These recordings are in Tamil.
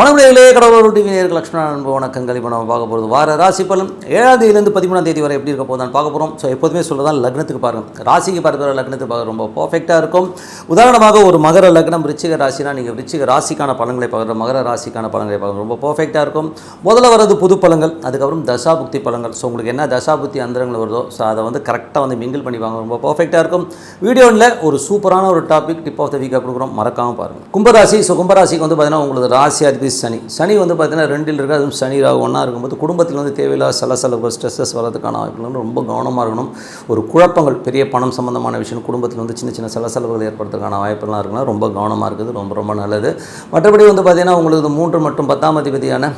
வணக்கங்களே, கடவுள் டிவி நேயர்கள் லக்ஷ்மண அன்பு வணக்கங்கள். இப்போ நம்ம பார்க்க போகிறது வார ராசி பலன் 7ஆம் தேதியிலேருந்து 13ஆம் தேதி வரை எப்படி இருக்க போதான்னு பார்க்க போகிறோம். ஸோ எப்போதுமே சொல்கிறதான் லக்னத்துக்கு பாருங்கள், ராசிக்கு பார்க்குற லக்னத்துக்கு பார்க்க ரொம்ப பர்ஃபெக்டாக இருக்கும். உதாரணமாக ஒரு மகர லக்னம் விருச்சிக ராசினா நீங்கள் விருச்சிக ராசிக்கான பலன்களை பார்க்குற மகர ராசிக்கான பலன்களை பார்க்குற ரொம்ப பர்ஃபெக்டாக இருக்கும். முதல்ல வரது புது பலன்கள், அதுக்கப்புறம் தசாபுக்தி பலன்கள். ஸோ உங்களுக்கு என்ன தசாபுக்தி அந்தரங்கள் வருதோ ஸோ அதை கரெக்டாக மிங்கிள் பண்ணிப்பாங்க, ரொம்ப பர்ஃபெக்டாக இருக்கும். வீடியோவில் ஒரு சூப்பரான ஒரு டாபிக் டிப் ஆஃப் த வீக்காக கொடுக்குறோம், மறக்காமல் பாருங்கள். கும்பராசி. ஸோ கும்பராசிக்கு பார்த்தீங்கன்னா உங்களுக்கு ராசி சனி பார்த்தீங்கன்னா 2ல் இருக்குது. அதுவும் சனி ராகு ஒன்றா இருக்கும்போது குடும்பத்தில் தேவையில்லாத சலசலப்பு ஸ்ட்ரெஸ்ஸஸ் வரதுக்கான வாய்ப்புகள் ரொம்ப கவனமாக இருக்கணும். ஒரு குழப்பங்கள், பெரிய பணம் சம்பந்தமான விஷயம், குடும்பத்தில் சின்ன சின்ன சலசலப்புகள் ஏற்படுறதுக்கான வாய்ப்புலாம் இருக்குன்னா ரொம்ப கவனமாக இருக்குது, ரொம்ப ரொம்ப நல்லது. மற்றபடி பார்த்தீங்கன்னா உங்களுக்கு 3 மற்றும் 10ஆம் அதிபதியான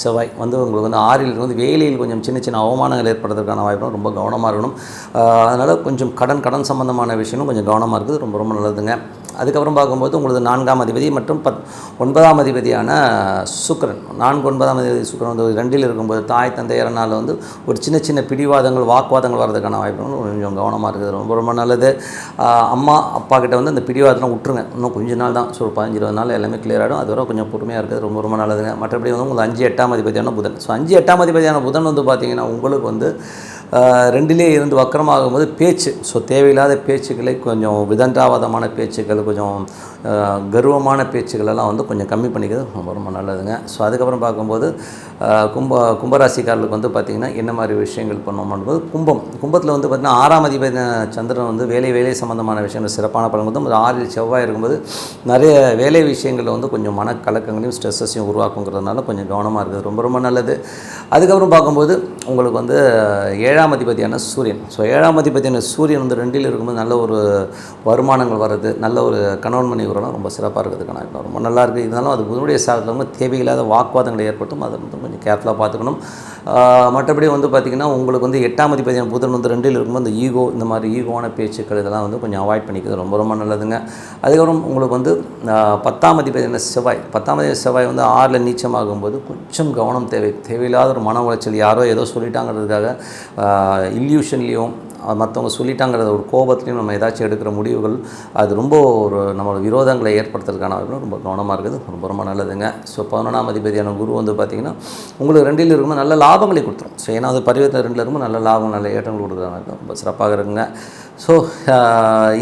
செவ்வாய் உங்களுக்கு 6ல் வேலையில் கொஞ்சம் சின்ன சின்ன அவமானங்கள் ஏற்படுறதுக்கான வாய்ப்பும் ரொம்ப கவனமாக இருக்கணும். அதனால் கொஞ்சம் கடன் சம்பந்தமான விஷயமும் கொஞ்சம் கவனமாக இருக்குது, ரொம்ப ரொம்ப நல்லதுங்க. அதுக்கப்புறம் பார்க்கும்போது உங்களுக்கு 4ஆம் அதிபதி மற்றும் 9ஆம் அதிபதியான சுக்கிரன், 4, 9ஆம் அதிபதி சுக்கிரன் 2ல் இருக்கும்போது தாய் தந்தையரனால் ஒரு சின்ன சின்ன பிடிவாதங்கள், வாக்குவாதங்கள் வர்றதுக்கான வாய்ப்புகள் கொஞ்சம் கவனமாக இருக்குது, ரொம்ப ரொம்ப நல்லது. அம்மா அப்பா கிட்ட அந்த பிடிவாதத்தெலாம் விட்டுருங்க, இன்னும் கொஞ்ச நாள் தான். ஸோ 15-20 நாள் எல்லாமே கிளியர் ஆகிடும், அதுவரை கொஞ்சம் பொறுமையாக இருக்குது, ரொம்ப ரொம்ப நல்லதுங்க. மற்றபடி உங்களுக்கு 5, 8ஆம் அதிபதியான புதன். ஸோ 5, 8ஆம் அதிபதியான புதன் பார்த்திங்கன்னா உங்களுக்கு 2லே இருந்து வக்கரமாகும்போது பேச்சு, ஸோ தேவையில்லாத பேச்சுக்களை, கொஞ்சம் விதண்டாவாதமான பேச்சுக்கள், கொஞ்சம் கர்வமான பேச்சுக்களெல்லாம் கொஞ்சம் கம்மி பண்ணிக்கிறது ரொம்ப ரொம்ப நல்லதுங்க. ஸோ அதுக்கப்புறம் பார்க்கும்போது கும்பராசிக்காரர்களுக்கு பார்த்திங்கன்னா என்ன மாதிரி விஷயங்கள் பண்ணோம்னும்போது கும்பத்தில் பார்த்திங்கன்னா 6ஆம் அதிபதி சந்திரன் வேலை சம்மந்தமான விஷயங்கள் சிறப்பான பலன் 6ல் செவ்வாய் இருக்கும்போது நிறைய வேலை விஷயங்களில் கொஞ்சம் மனக்கலக்கங்களையும் ஸ்ட்ரெஸ்ஸையும் உருவாக்குங்கிறதுனால கொஞ்சம் கவனமாக இருக்குது, ரொம்ப ரொம்ப நல்லது. அதுக்கப்புறம் பார்க்கும்போது உங்களுக்கு 7ஆம் அதிபதியான சூரியன். ஸோ 7ஆம் அதிபதியான சூரியன் 2ல் இருக்கும்போது நல்ல ஒரு வருமானங்கள் வர்றது, நல்ல ஒரு கணவன் மனைவி உறவுலாம் ரொம்ப சிறப்பாக இருக்கிறதுக்கான ரொம்ப நல்லா இருக்குது. இருந்தாலும் அது புதனுடைய சாதத்தில் தேவையில்லாத வாக்குவாதங்களை ஏற்படுத்தும், அதை கொஞ்சம் கேர்ஃபுல்லாக பார்த்துக்கணும். மற்றபடி பார்த்திங்கன்னா உங்களுக்கு 8ஆம் அதிபதியான புதன் 2ல் இருக்கும்போது அந்த ஈகோ, இந்த மாதிரி ஈகோவான பேச்சுக்கள் இதெல்லாம் கொஞ்சம் அவாய்ட் பண்ணிக்கிறது ரொம்ப ரொம்ப நல்லதுங்க. அதுக்கப்புறம் உங்களுக்கு 10ஆம் அதிபதியான செவ்வாய், 10ஆம் அதிபதி செவ்வாய் 6ல் நீச்சமாகும்போது கொஞ்சம் கவனம் தேவையில்லாத ஒரு மன உளைச்சல், யாரோ ஏதோ சொல்லிட்டாங்கிறதுக்காக இல்யூஷன்லேயும் மற்றவங்க சொல்லிட்டாங்கிறத ஒரு கோபத்துலேயும் நம்ம ஏதாச்சும் எடுக்கிற முடிவுகள் அது ரொம்ப ஒரு நம்மளோட விரோதங்களை ஏற்படுத்துறதுக்கான ரொம்ப கவனமாக இருக்குது, ரொம்ப ரொம்ப நல்லதுங்க. ஸோ 11ஆம் அதிபதியான குரு பார்த்திங்கன்னா உங்களுக்கு 2ல் இருக்கும்போது நல்ல லாபங்களை கொடுத்துரும். ஸோ ஏன்னா அது பரிவர்த்தனை 2ல் இருக்கும்போது நல்ல லாபம், நல்ல ஏற்றங்கள் கொடுக்குறாங்க, ரொம்ப சிறப்பாக இருக்குங்க. ஸோ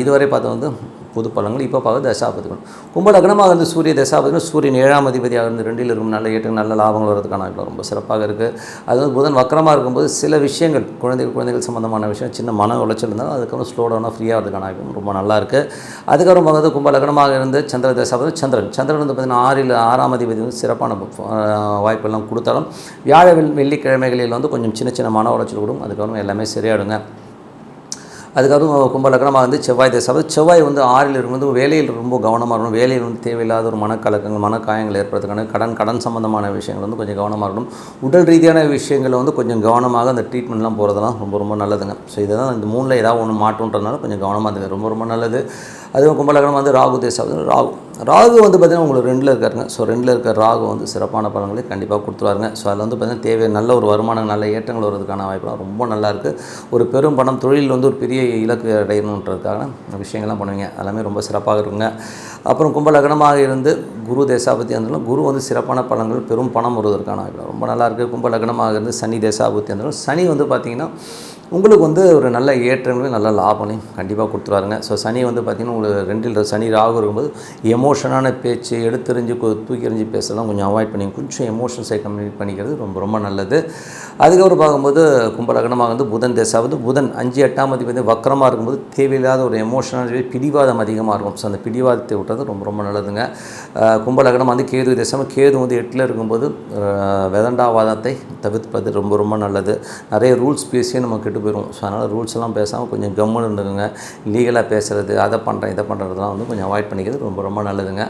இதுவரை பார்த்து பொது பலன்கள். இப்போ பார்க்க தசாபதிகள். கும்பலக்னமாக சூரிய தசாபதிகள், சூரியன் 7ஆம் அதிபதியாக 2ல் இருக்கும், நல்ல ஏற்று நல்ல லாபங்கள் வரதுக்கான ரொம்ப சிறப்பாக இருக்குது. அது புதன் வக்கரமாக இருக்கும்போது சில விஷயங்கள் குழந்தைகள் சம்மந்தமான விஷயம் சின்ன மன உளைச்சல் இருந்தாலும் அதுக்கப்புறம் ஸ்லோ டவுனாக ஃப்ரீயாக வரதுக்கான ரொம்ப நல்லா இருக்குது. அதுக்கப்புறம் பார்க்குறது கும்பலக்னமாக இருந்து சந்திர தசாபதி சந்திரன் பார்த்திங்கன்னா 6ஆம் அதிபதி சிறப்பான வாய்ப்பெல்லாம் கொடுத்தாலும் வியாழ வெள்ளிக்கிழமைகளில் கொஞ்சம் சின்ன சின்ன மன உளைச்சல் கொடுக்கும், அதுக்கப்புறம் எல்லாமே சரியாயிடுங்க. அதுக்கப்புறம் கும்பலக்னமாக செவ்வாய் தசாபதி, செவ்வாய் 6ல் இருக்கும்போது வேலையில் ரொம்ப கவனமாக இருக்கணும். வேலையில் தேவையில்லாத ஒரு மனக்கலக்கங்கள், மனக்காயங்கள் ஏற்படுறதுக்கான கடன் சம்பந்தமான விஷயங்கள் கொஞ்சம் கவனமாக இருக்கணும். உடல் ரீதியான விஷயங்கள் கொஞ்சம் கவனமாக அந்த ட்ரீட்மெண்ட்லாம் போகிறதெல்லாம் ரொம்ப ரொம்ப நல்லதுங்க. ஸோ இதுதான் இந்த 3ல் ஏதாவது ஒன்று மாற்றன்றதுனால கொஞ்சம் கவனமாக இருக்குது, ரொம்ப ரொம்ப நல்லது. அதுவும் கும்பலக்னம் ராகு தசாபதி, ராகு பார்த்திங்கன்னா உங்களுக்கு 2ல் இருக்காருங்க. ஸோ 2ல் இருக்கிற ராகு சிறப்பான பலன்களை கண்டிப்பாக கொடுத்துருவாருங்க. ஸோ அதில் பார்த்திங்கன்னா தேவையான நல்ல ஒரு வருமானம், நல்ல ஏற்றங்கள் வருவதற்கான வாய்ப்புலாம் ரொம்ப நல்லாயிருக்கு. ஒரு பெரும் பணம் தொழில் ஒரு பெரிய இலக்கு அடையணுன்றதுக்கான விஷயங்கள்லாம் பண்ணுவீங்க, எல்லாமே ரொம்ப சிறப்பாக இருக்குங்க. அப்புறம் கும்பலக்னமாக இருந்து குரு தேசாபதி இருந்தாலும் குரு சிறப்பான பலன்கள், பெரும் பணம் வருவதற்கான வாய்ப்பு ரொம்ப நல்லாயிருக்கு. கும்பலக்னமாக இருந்து சனி தேசாபதி இருந்தாலும் சனி பார்த்திங்கன்னா உங்களுக்கு ஒரு நல்ல ஏற்றங்களையும் நல்ல லாபங்களையும் கண்டிப்பாக கொடுத்துருவாருங்க. ஸோ சனி பார்த்திங்கன்னா உங்களுக்கு 2ல் சனி ராகு இருக்கும்போது எமோஷனான பேச்சு, எடுத்தெறிஞ்சு தூக்கி எறிஞ்சு பேசலாம் கொஞ்சம் அவாய்ட் பண்ணி கொஞ்சம் எமோஷன்ஸை கம்யூனிகேட் பண்ணிக்கிறது ரொம்ப ரொம்ப நல்லது. அதுக்கப்புறம் பார்க்கும்போது கும்பலக்னமாக புதன் தேசாவது, புதன் 5, 8ஆம் அதிபதி வக்கரமாக இருக்கும்போது தேவையில்லாத ஒரு எமோஷனான பிடிவாதம் அதிகமாக இருக்கும். ஸோ அந்த பிடிவாதத்தை விட்டது ரொம்ப ரொம்ப நல்லதுங்க. கும்பலக்னம் கேது தேசம், கேது 8ல் இருக்கும்போது விதண்டாவாதத்தை தவிர்ப்பது ரொம்ப ரொம்ப நல்லது. நிறைய ரூல்ஸ் பேசியே நம்ம கெட்டு போயிடும். ஸோ அதனால் ரூல்ஸ் எல்லாம் பேசாமல் கொஞ்சம் கம்முன்னு இருந்துக்குங்க. லீகலாக பேசுகிறது, அதை பண்ணுறேன் இதை பண்ணுறதுலாம் கொஞ்சம் அவாய்ட் பண்ணிக்கிறது ரொம்ப ரொம்ப நல்லதுங்க.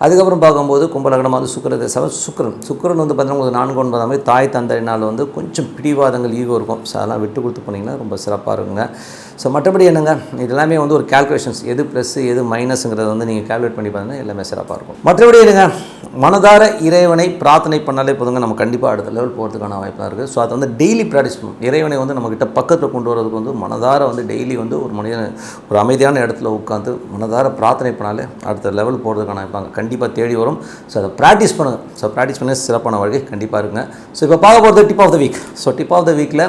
அதுக்கப்புறம் பார்க்கும்போது கும்பலக்னமாக சுக்கிர தேசம், சுக்கிரன் பார்த்திங்கன்னா உங்களுக்கு 4, 9ஆம் தாய் தந்தையினால் கொஞ்சம் பிடிவாதங்கள் ஈகோ இருக்கும். ஸோ அதெல்லாம் விட்டு கொடுத்து போனீங்கன்னா ரொம்ப சிறப்பாக இருக்குங்க. ஸோ மற்றபடி என்னங்க, இது எல்லாமே வந்து ஒரு கால்குலேஷன்ஸ், எது ப்ளஸ் எது மைனஸுங்கிறத வந்து நீங்கள் கால்குலேட் பண்ணி பார்த்தீங்கன்னா எல்லாமே சிறப்பாக இருக்கும். மற்றபடி என்னங்க, மனதார இறைவனை பிரார்த்தனை பண்ணாலே போதுங்க, நம்ம கண்டிப்பாக அடுத்த லெவல் போகிறதுக்கான வாய்ப்பாக இருக்குது. ஸோ அதை வந்து டெய்லி ப்ராக்டிஸ் பண்ணணும். இறைவனை வந்து நம்மக்கிட்ட பக்கத்தில் கொண்டு வரதுக்கு வந்து மனதார வந்து டெய்லி வந்து ஒரு மனிதன் ஒரு அமைதியான இடத்துல உட்காந்து மனதார பிரார்த்தனை பண்ணாலே அடுத்த லெவல் போகிறதுக்கான வாய்ப்பாங்க கண்டிப்பாக தேடி வரும். ஸோ அதை ப்ராக்டிஸ் பண்ணுங்கள். ஸோ ப்ராக்டிஸ் பண்ண சிறப்பான வாழ்க்கை கண்டிப்பாக இருக்குங்க. ஸோ இப்போ பார்க்க போகிறது tip of the week. So tip of the வீக்கில்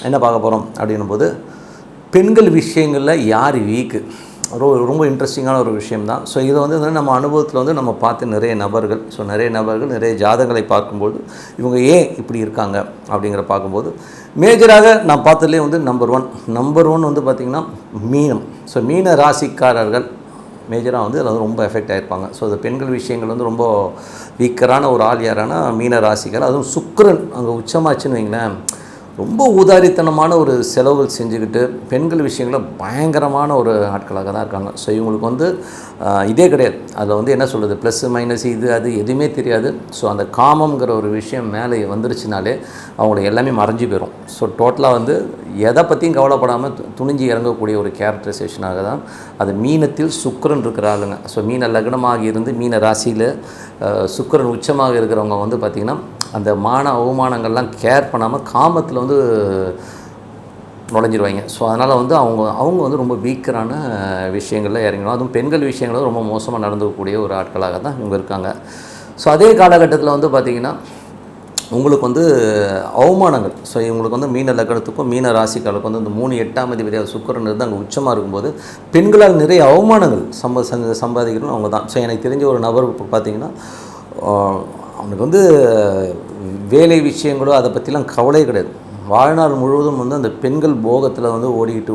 என்ன பார்க்க போகிறோம் அப்படின்னும்போது, பெண்கள் விஷயங்களில் யார் வீக்கு, ரொம்ப இன்ட்ரெஸ்டிங்கான ஒரு விஷயம் தான். ஸோ இதை வந்து நம்ம அனுபவத்தில் வந்து நம்ம பார்த்து நிறைய நபர்கள் நிறைய ஜாதகங்களை பார்க்கும்போது இவங்க ஏன் இப்படி இருக்காங்க அப்படிங்கிற பார்க்கும்போது, மேஜராக நான் பார்த்ததுலேயே வந்து நம்பர் ஒன் வந்து பார்த்திங்கன்னா மீனம். ஸோ மீன ராசிக்காரர்கள் மேஜராக வந்து அதில் ரொம்ப எஃபெக்ட் ஆகிருப்பாங்க. ஸோ அந்த பெண்கள் விஷயங்கள் வந்து ரொம்ப வீக்கரான ஒரு ஆள் யாரானா மீன ராசிக்கார். அதுவும் சுக்கிரன் அங்கே உச்சமாச்சுன்னு வைங்களேன், ரொம்ப ஊதாரித்தனமான ஒரு செலவுகள் செஞ்சுக்கிட்டு பெண்கள் விஷயங்களில் பயங்கரமான ஒரு ஆட்களாக தான் இருக்காங்க. ஸோ இவங்களுக்கு வந்து இதே கிடையாது, அதில் வந்து என்ன சொல்கிறது, ப்ளஸ்ஸு மைனஸ் இது அது எதுவுமே தெரியாது. ஸோ அந்த காமங்கிற ஒரு விஷயம் மேலே வந்துருச்சுனாலே அவங்களுக்கு எல்லாமே மறைஞ்சு போயிடும். ஸோ டோட்டலாக வந்து எதை பற்றியும் கவலைப்படாமல் துணிஞ்சு இறங்கக்கூடிய ஒரு கேரக்டரைசேஷனாக தான் அது மீனத்தில் சுக்கிரன் இருக்கிற ஆளுங்க. ஸோ மீன லக்னமாக இருந்து மீன ராசியில் சுக்கிரன் உச்சமாக இருக்கிறவங்க வந்து பார்த்திங்கன்னா அந்த அவமானங்கள்லாம் கேர் பண்ணாமல் காமத்தில் வந்து நுழைஞ்சிருவாங்க. ஸோ அதனால் வந்து அவங்க வந்து ரொம்ப வீக்கரான விஷயங்களில் இறங்கணும். அதுவும் பெண்கள் விஷயங்களும் ரொம்ப மோசமாக நடந்துக்கக்கூடிய ஒரு ஆட்களாக தான் இவங்க இருக்காங்க. ஸோ அதே காலகட்டத்தில் வந்து பார்த்திங்கன்னா உங்களுக்கு வந்து அவமானங்கள், ஸோ இவங்களுக்கு வந்து மீன லக்னத்துக்கும் மீன ராசிக்காலுக்கும் வந்து இந்த 3 8ஆம் அதிபதியாக சுக்கிரன் இருந்து அங்கே உச்சமாக இருக்கும்போது பெண்களால் நிறைய அவமானங்கள் சம்பாதிக்கணும் அவங்க தான். ஸோ எனக்கு தெரிஞ்ச ஒரு நபர் பார்த்திங்கன்னா அவனுக்கு வந்து வேலை விஷயங்களோ அதை பற்றிலாம் கவலையே கிடையாது. வாழ்நாள் முழுவதும் வந்து அந்த பெண்கள் போகத்தில் வந்து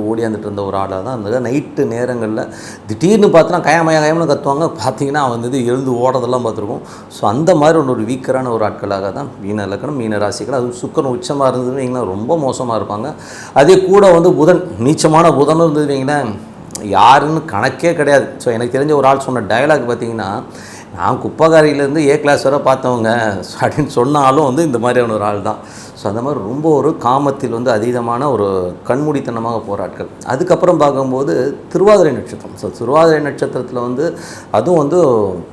ஓடியாந்துட்டு இருந்த ஒரு ஆளாக தான் இருந்தது. நைட்டு நேரங்களில் திடீர்னு பார்த்தோன்னா கயமயம்னு கத்துவாங்க, பார்த்தீங்கன்னா வந்து எழுந்து ஓடுறதெல்லாம் பார்த்துருக்கோம். ஸோ அந்த மாதிரி ஒரு வீக்கரான ஒரு ஆட்களாக தான் மீன லக்னம் மீன ராசிகள். அதுவும் சுக்கிரன் உச்சமாக இருந்ததுன்னு வைங்களேன் ரொம்ப மோசமாக இருப்பாங்க. அதே கூட வந்து புதன் நீச்சமான புதன் இருந்தது வைங்களேன் யாருன்னு கணக்கே கிடையாது. ஸோ எனக்கு தெரிஞ்ச ஒரு ஆள் சொன்ன டயலாக் பார்த்திங்கன்னா, நான் குப்பைக்காரியிலேருந்து ஏ கிளாஸ் வரை பார்த்தவங்க அப்படின்னு சொன்னாலும் வந்து இந்த மாதிரியான ஒரு ஆள் தான். ஸோ அந்த மாதிரி ரொம்ப ஒரு காமத்தில் வந்து அதீதமான ஒரு கண்மூடித்தனமாக போராட்கள். அதுக்கப்புறம் பார்க்கும்போது திருவாதிரை நட்சத்திரம். ஸோ திருவாதிரை நட்சத்திரத்தில் வந்து அதுவும் வந்து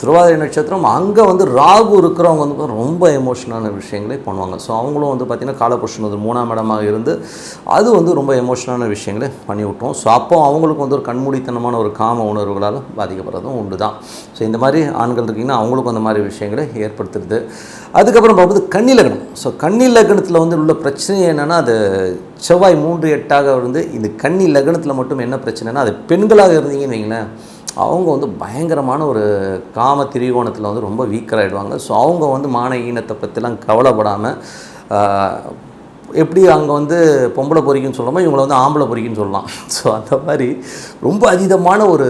திருவாதிரை நட்சத்திரம் அங்கே வந்து ராகு இருக்கிறவங்க வந்து ரொம்ப எமோஷனான விஷயங்களே பண்ணுவாங்க. ஸோ அவங்களும் வந்து பார்த்திங்கன்னா காலபுருஷன் வந்து 3ஆம் இடமாக இருந்து அது வந்து ரொம்ப எமோஷனான விஷயங்களே பண்ணி விட்டோம். ஸோ அப்போ அவங்களுக்கு வந்து ஒரு கண்மூடித்தனமான ஒரு காம உணர்வுகளால் பாதிக்கப்படுறதும் உண்டு தான். ஸோ இந்த மாதிரி ஆண்கள் இருக்கிங்கன்னா அவங்களுக்கும் அந்த மாதிரி விஷயங்களை ஏற்படுத்துறது. அதுக்கப்புறம் பார்க்கும்போது கன்னி லக்னம். ஸோ கன்னி லக்னத்தில் வந்து உள்ள பிரச்சனை என்னென்னா, அது செவ்வாய் 3 8ஆக இருந்து இந்த கன்னி லக்னத்தில் மட்டும் என்ன பிரச்சனைனா, அது பெண்களாக இருந்தீங்கன்னு வைங்களேன் அவங்க வந்து பயங்கரமான ஒரு காம திரிகோணத்தில் வந்து ரொம்ப வீக்கராகிடுவாங்க. ஸோ அவங்க வந்து மான ஈனத்தை பற்றிலாம் கவலைப்படாமல் எப்படி அங்கே வந்து பொம்பளை பொறிக்குன்னு சொல்லாமல் இவங்களை வந்து ஆம்பளை பொறிக்குன்னு சொல்லலாம். ஸோ அந்த மாதிரி ரொம்ப அதீதமான ஒரு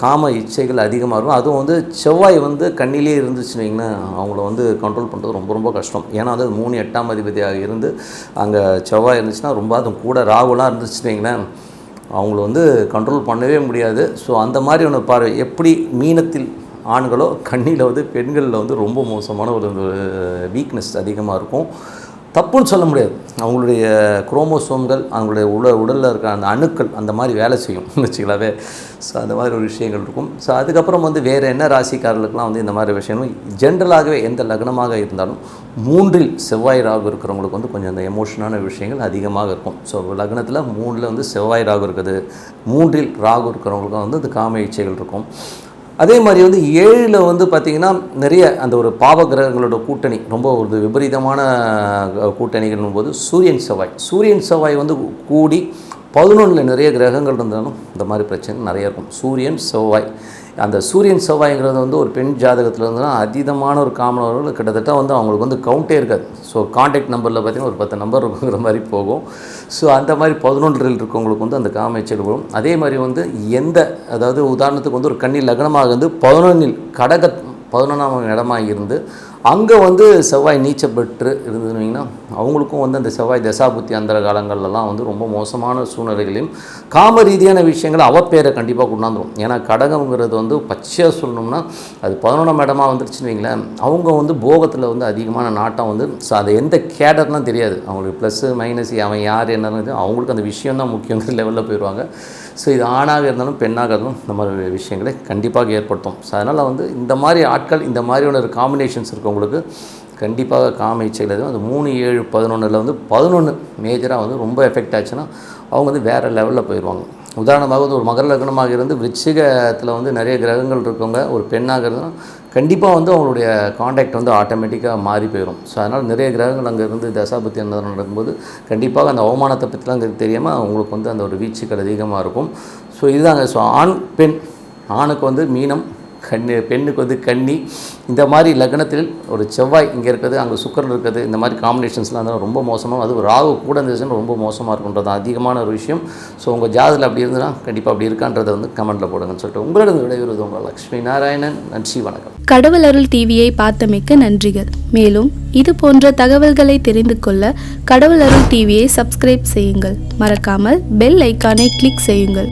காம இச்சைகள் அதிகமாக இருக்கும். அதுவும் வந்து செவ்வாய் வந்து கண்ணிலே இருந்துச்சுன்னு வைங்களேன் அவங்கள வந்து கண்ட்ரோல் பண்ணுறது ரொம்ப ரொம்ப கஷ்டம். ஏன்னா அது 3 8ஆம் அதிபதியாக இருந்து அங்கே செவ்வாய் இருந்துச்சுன்னா ரொம்ப, அதுவும் கூட ராகுலாம் இருந்துச்சுன்னு வைங்களேன் அவங்கள வந்து கண்ட்ரோல் பண்ணவே முடியாது. ஸோ அந்த மாதிரி ஒன்று பாரு, எப்படி மீனத்தில் ஆண்களோ கண்ணியில் வந்து பெண்களில் வந்து ரொம்ப மோசமான ஒரு வீக்னஸ் அதிகமாக இருக்கும். தப்புன்னு சொல்ல முடியாது, அவங்களுடைய குரோமோசோம்கள் அவங்களுடைய உடலில் இருக்கிற அந்த அணுக்கள் அந்த மாதிரி வேலை செய்யும் வச்சுக்கலாவே. ஸோ அந்த மாதிரி ஒரு விஷயங்கள் இருக்கும். ஸோ அதுக்கப்புறம் வந்து வேறு என்ன ராசிக்காரர்களுக்கெலாம் வந்து இந்த மாதிரி விஷயங்களும் ஜென்ரலாகவே எந்த லக்னமாக இருந்தாலும் 3இல் செவ்வாய் ராகு இருக்கிறவங்களுக்கு வந்து கொஞ்சம் அந்த எமோஷனான விஷயங்கள் அதிகமாக இருக்கும். ஸோ லக்னத்தில் 3இல் வந்து செவ்வாய் ராகு இருக்குது, 3இல் ராகு இருக்கிறவங்களுக்கும் வந்து அந்த காம இச்சைகள் இருக்கும். அதே மாதிரி வந்து 7ல் வந்து பார்த்திங்கன்னா நிறைய அந்த ஒரு பாவ கிரகங்களோட கூட்டணி ரொம்ப ஒரு விபரீதமான கூட்டணிகள் போது சூரியன் செவ்வாய் வந்து கூடி 11ல் நிறைய கிரகங்கள் இருந்தாலும் இந்த மாதிரி பிரச்சனை நிறைய இருக்கும். அந்த சூரியன் செவ்வாய்ங்கிறது வந்து ஒரு பெண் ஜாதகத்தில் இருந்ததுன்னா அதீதமான ஒரு காமனவர்கள் கிட்டத்தட்ட வந்து அவங்களுக்கு வந்து கவுண்டே இருக்காது. ஸோ கான்டாக்ட் நம்பரில் பார்த்திங்கன்னா ஒரு 10 நம்பர் இருக்குங்கிற மாதிரி போகும். ஸோ அந்த மாதிரி 11ல் இருக்கவங்களுக்கு வந்து அந்த காம இச்சைகள் வரும். அதே மாதிரி வந்து அதாவது உதாரணத்துக்கு வந்து ஒரு கன்னி லக்னமாக இருந்து 11ல் கடக 11ஆம் இடமாக இருந்து அங்கே வந்து செவ்வாய் நீச்சம் பெற்று இருந்துருந்தீங்கன்னா அவங்களுக்கும் வந்து அந்த செவ்வாய் தசாபுத்தி அந்த காலங்கள்லாம் வந்து ரொம்ப மோசமான சூழ்நிலைகளையும் காம ரீதியான விஷயங்களை அவப்பேரை கண்டிப்பாக கொண்டாந்துடும். ஏன்னா கடகம்ங்கிறது வந்து பச்சையாக சொல்லணும்னா அது 11ஆம் இடமா வந்துருச்சுன்னு வைங்களேன், அவங்க வந்து போகத்தில் வந்து அதிகமான நாட்டம் வந்து அது எந்த கேடர்லாம் தெரியாது அவங்களுக்கு, ப்ளஸ்ஸு மைனஸ் அவன் யார் என்னன்னு அவங்களுக்கு அந்த விஷயம் தான் முக்கியங்கிற லெவலில் போயிடுவாங்க. ஸோ இது ஆணாக இருந்தாலும் பெண்ணாக இருந்தாலும் இந்த மாதிரி விஷயங்களை கண்டிப்பாக ஏற்படுத்தும். ஸோ அதனால் வந்து இந்த மாதிரி ஆட்கள் இந்த மாதிரியான ஒரு காம்பினேஷன்ஸ் இருக்கவங்களுக்கு கண்டிப்பாக காம இச்சைகள் எதுவும் அந்த 3, 7, 11 வந்து 11 மேஜராக வந்து ரொம்ப எஃபெக்ட் ஆச்சுன்னா அவங்க வந்து வேறு லெவலில் போயிடுவாங்க. உதாரணமாக வந்து ஒரு மகர லக்னமாக இருந்து விருச்சிகத்தில் வந்து நிறைய கிரகங்கள் இருக்கவங்க ஒரு பெண்ணாக இருந்தால் கண்டிப்பாக வந்து அவங்களுடைய காண்டாக்ட் வந்து ஆட்டோமேட்டிக்காக மாறி போயிடும். ஸோ அதனால் நிறைய கிரகங்கள் அங்கே இருந்து தசாபத்தி அந்த நடக்கும்போது கண்டிப்பாக அந்த அவமானத்தை பற்றிலாம் தெரியாமல் அவங்களுக்கு வந்து அந்த ஒரு வீச்சுக்கள் அதிகமாக இருக்கும். ஸோ இதுதாங்க. ஸோ ஆண் பெண், ஆணுக்கு வந்து மீனம், பெண்ணுக்கு வந்து கன்னி, இந்த மாதிரி லக்னத்தில் ஒரு செவ்வாய் இங்கே இருக்குது, அங்கே சுக்கிரன் இருக்குது, இந்த மாதிரி காம்பினேஷன்ஸ்லாம் இருந்தால் ரொம்ப மோசமாக, அது ராகு கூட இருந்துச்சுன்னா ரொம்ப மோசமாக இருக்குன்றது அதிகமான ஒரு விஷயம். ஸோ உங்கள் ஜாதகத்தில் அப்படி இருந்ததுன்னா கண்டிப்பாக அப்படி இருக்கான்றதை வந்து கமெண்ட்டில் போடுங்கன்னு சொல்லிட்டு உங்களிடம் விடைபெறுவது உங்கள் லக்ஷ்மி நாராயணன். நன்றி, வணக்கம். கடவுள் அருள் டிவியை பார்த்தமைக்க நன்றிகள். மேலும் இது போன்ற தகவல்களை தெரிந்து கொள்ள கடவுள் அருள் டிவியை சப்ஸ்கிரைப் செய்யுங்கள். மறக்காமல் பெல் ஐக்கானை கிளிக் செய்யுங்கள்.